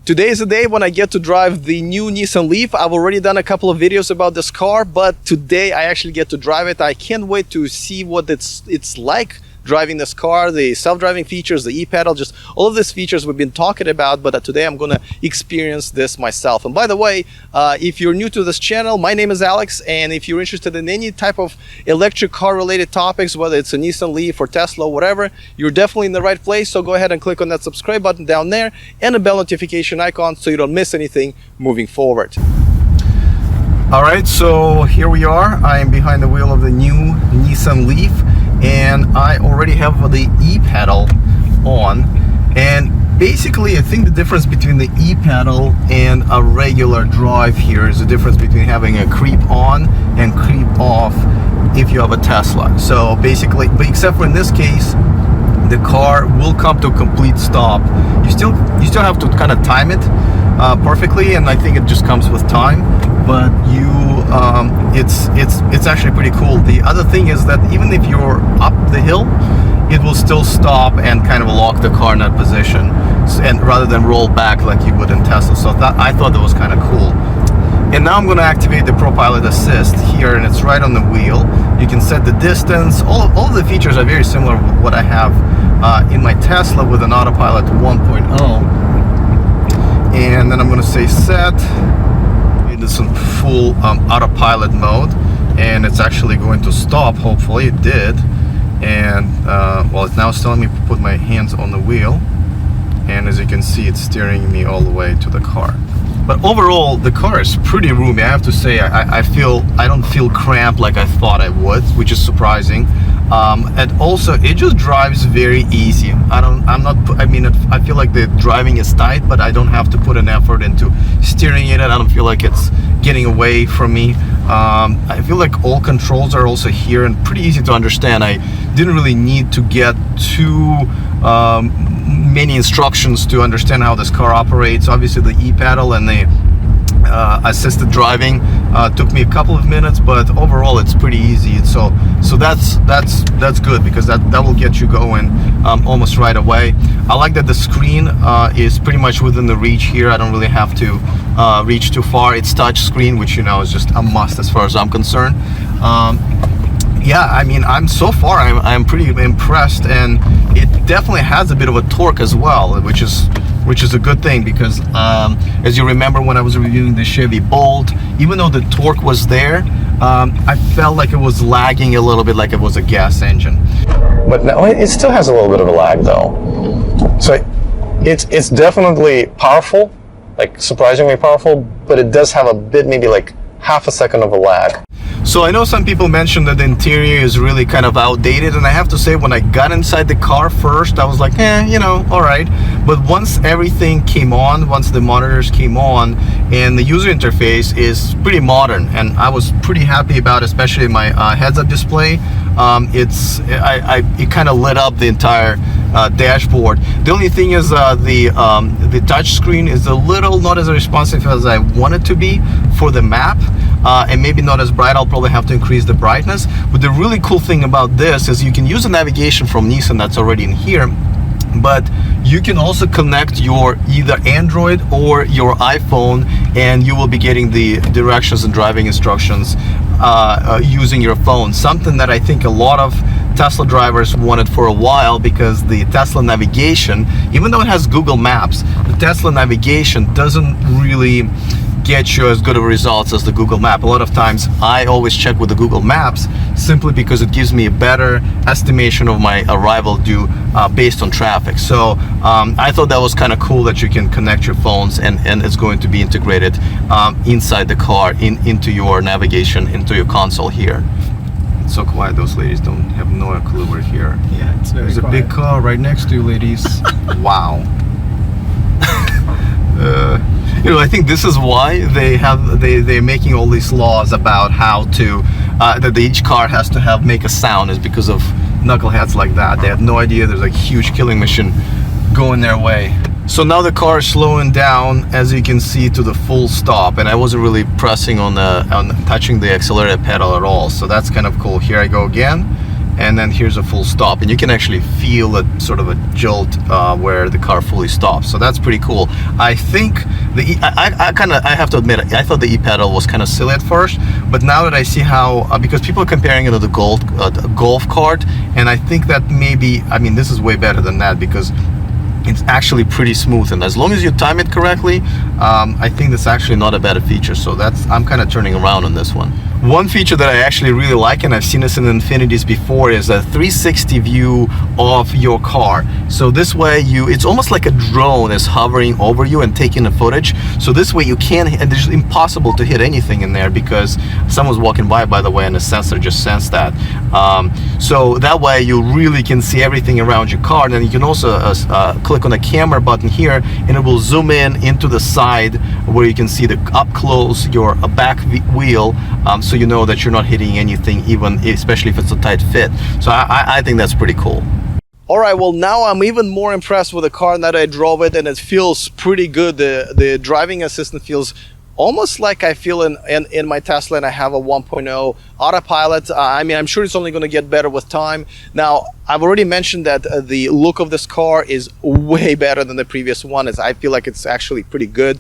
Today is the day when I get to drive the new Nissan Leaf. I've already done a couple of videos about this car, but today I actually get to drive it. I can't wait to see what it's like driving this car, the self-driving features, the e-pedal, just all of these features we've been talking about, but today I'm gonna experience this myself. And by the way, if you're new to this channel, my name is Alex, and if you're interested in any type of electric car related topics, whether it's a Nissan Leaf or Tesla, whatever, you're definitely in the right place. So go ahead and click on that subscribe button down there and a bell notification icon so you don't miss anything moving forward. All right, so here we are. I am behind the wheel of the new Nissan Leaf, and I already have the e-pedal on. And basically, I think the difference between the e-pedal and a regular drive here is the difference between having a creep on and creep off if you have a Tesla. So basically, but except for in this case, the car will come to a complete stop. You still have to kind of time it perfectly, and I think it just comes with time. But it's actually pretty cool. The other thing is that even if you're up the hill, it will still stop and kind of lock the car in that position, and rather than roll back like you would in Tesla. So I thought that was kind of cool. And now I'm going to activate the ProPilot Assist here, and it's right on the wheel. You can set the distance. All of the features are very similar to what I have in my Tesla with an Autopilot 1.0. And then I'm going to say set. It's in full autopilot mode, and it's actually going to stop. Hopefully it did. And well, now it's telling me to put my hands on the wheel, and as you can see, it's steering me all the way to the car. But overall, the car is pretty roomy. I have to say, I don't feel cramped like I thought I would, which is surprising. And also, it just drives very easy. I feel like the driving is tight, but I don't have to put an effort into steering it. I don't feel like it's getting away from me. I feel like all controls are also here and pretty easy to understand. I didn't really need to get too many instructions to understand how this car operates. Obviously, the e-pedal and the assisted driving took me a couple of minutes, but overall it's pretty easy. So that's good, because that will get you going almost right away. I like that the screen is pretty much within the reach here. I don't really have to reach too far. It's touch screen, which is just a must as far as I'm concerned. Yeah, I mean, I'm pretty impressed, and it definitely has a bit of a torque as well, which is a good thing, because as you remember when I was reviewing the Chevy Bolt, even though the torque was there, I felt like it was lagging a little bit, like it was a gas engine. But now it still has a little bit of a lag though. So it's definitely powerful, like surprisingly powerful, but it does have a bit, maybe like half a second of a lag. So I know some people mentioned that the interior is really kind of outdated, and I have to say, when I got inside the car first, I was like, all right. But once everything came on, once the monitors came on, and the user interface is pretty modern, and I was pretty happy about, especially my heads-up display. It kind of lit up the entire dashboard. The only thing is the touch screen is a little not as responsive as I want it to be for the map, and maybe not as bright. I'll probably have to increase the brightness. But the really cool thing about this is you can use the navigation from Nissan that's already in here, but you can also connect your either Android or your iPhone, and you will be getting the directions and driving instructions using your phone. Something that I think a lot of Tesla drivers wanted for a while, because the Tesla navigation, even though it has Google Maps, the Tesla navigation doesn't really get you as good of results as the Google Map. A lot of times I always check with the Google Maps, simply because it gives me a better estimation of my arrival due based on traffic. So I thought that was kind of cool that you can connect your phones, and it's going to be integrated inside the car, into your navigation, into your console here. It's so quiet. Those ladies don't have no clue we're here. Yeah, it's very There's quiet. a big car right next to you, ladies. Wow. I think this is why they're making all these laws about how to that each car has to make a sound, is because of knuckleheads like that. They have no idea there's a huge killing machine going their way. So now the car is slowing down, as you can see, to the full stop, and I wasn't really pressing on touching the accelerator pedal at all. So that's kind of cool. Here I go again, and then here's a full stop, and you can actually feel a sort of a jolt where the car fully stops. So that's pretty cool. I think I have to admit, I thought the e-pedal was kind of silly at first, but now that I see how because people are comparing it to the golf cart, and I think that maybe, I mean, this is way better than that because it's actually pretty smooth, and as long as you time it correctly, I think that's actually not a bad feature. So I'm kind of turning around on this one. One feature that I actually really like, and I've seen this in Infinities before, is a 360 view of your car. So this way it's almost like a drone is hovering over you and taking the footage. So this way you can't, and it's impossible to hit anything in there because someone's walking by the way, and the sensor just sensed that. So that way you really can see everything around your car. And then you can also click on the camera button here, and it will zoom in into the side where you can see the up close your back wheel, so you know that you're not hitting anything, even especially if it's a tight fit. So I think that's pretty cool. All right, well, now I'm even more impressed with the car now that I drove it, and it feels pretty good. The driving assistant feels almost like I feel in my Tesla, and I have a 1.0 autopilot. I mean, I'm sure it's only going to get better with time. Now, I've already mentioned that the look of this car is way better than the previous one. I feel like it's actually pretty good.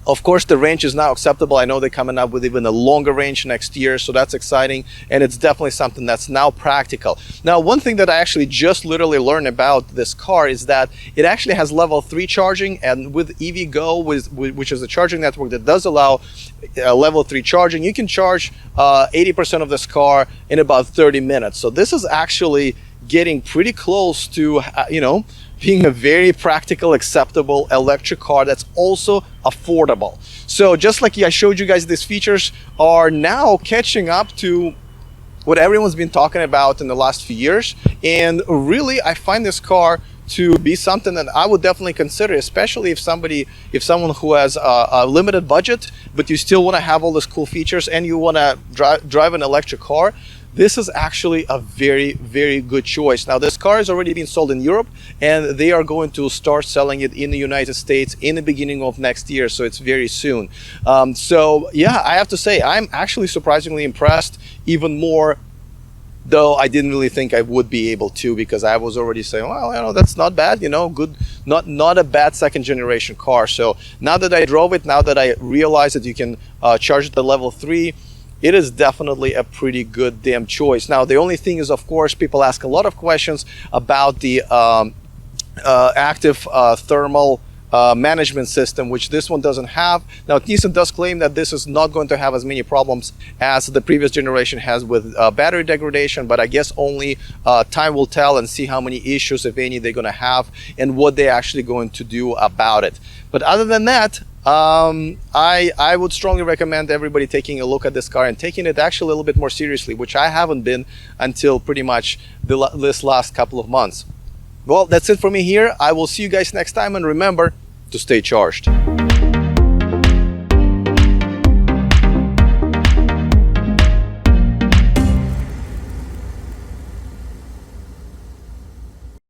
Of course, the range is now acceptable. I know they're coming up with even a longer range next year, so that's exciting, and it's definitely something that's now practical. Now, one thing that I actually just literally learned about this car is that it actually has level 3 charging, and with EVgo, which is a charging network that does allow level 3 charging, you can charge 80% of this car in about 30 minutes. So this is actually getting pretty close to, being a very practical, acceptable electric car that's also affordable. So just like I showed you guys, these features are now catching up to what everyone's been talking about in the last few years. And really, I find this car to be something that I would definitely consider, especially if someone who has a limited budget, but you still want to have all these cool features and you want to drive an electric car. This is actually a very, very good choice. Now, this car is already being sold in Europe, and they are going to start selling it in the United States in the beginning of next year, so it's very soon. So yeah, I have to say, I'm actually surprisingly impressed, even more, though I didn't really think I would be able to, because I was already saying, well, that's not bad, good, not a bad second generation car. So now that I drove it, now that I realized that you can charge it at level 3, it is definitely a pretty good damn choice. Now, the only thing is, of course, people ask a lot of questions about the active thermal management system, which this one doesn't have. Now, Nissan does claim that this is not going to have as many problems as the previous generation has with battery degradation, but I guess only time will tell and see how many issues, if any, they're going to have and what they're actually going to do about it. But other than that, I would strongly recommend everybody taking a look at this car and taking it actually a little bit more seriously, which I haven't been until pretty much this last couple of months. Well, that's it for me here. I will see you guys next time, and remember to stay charged.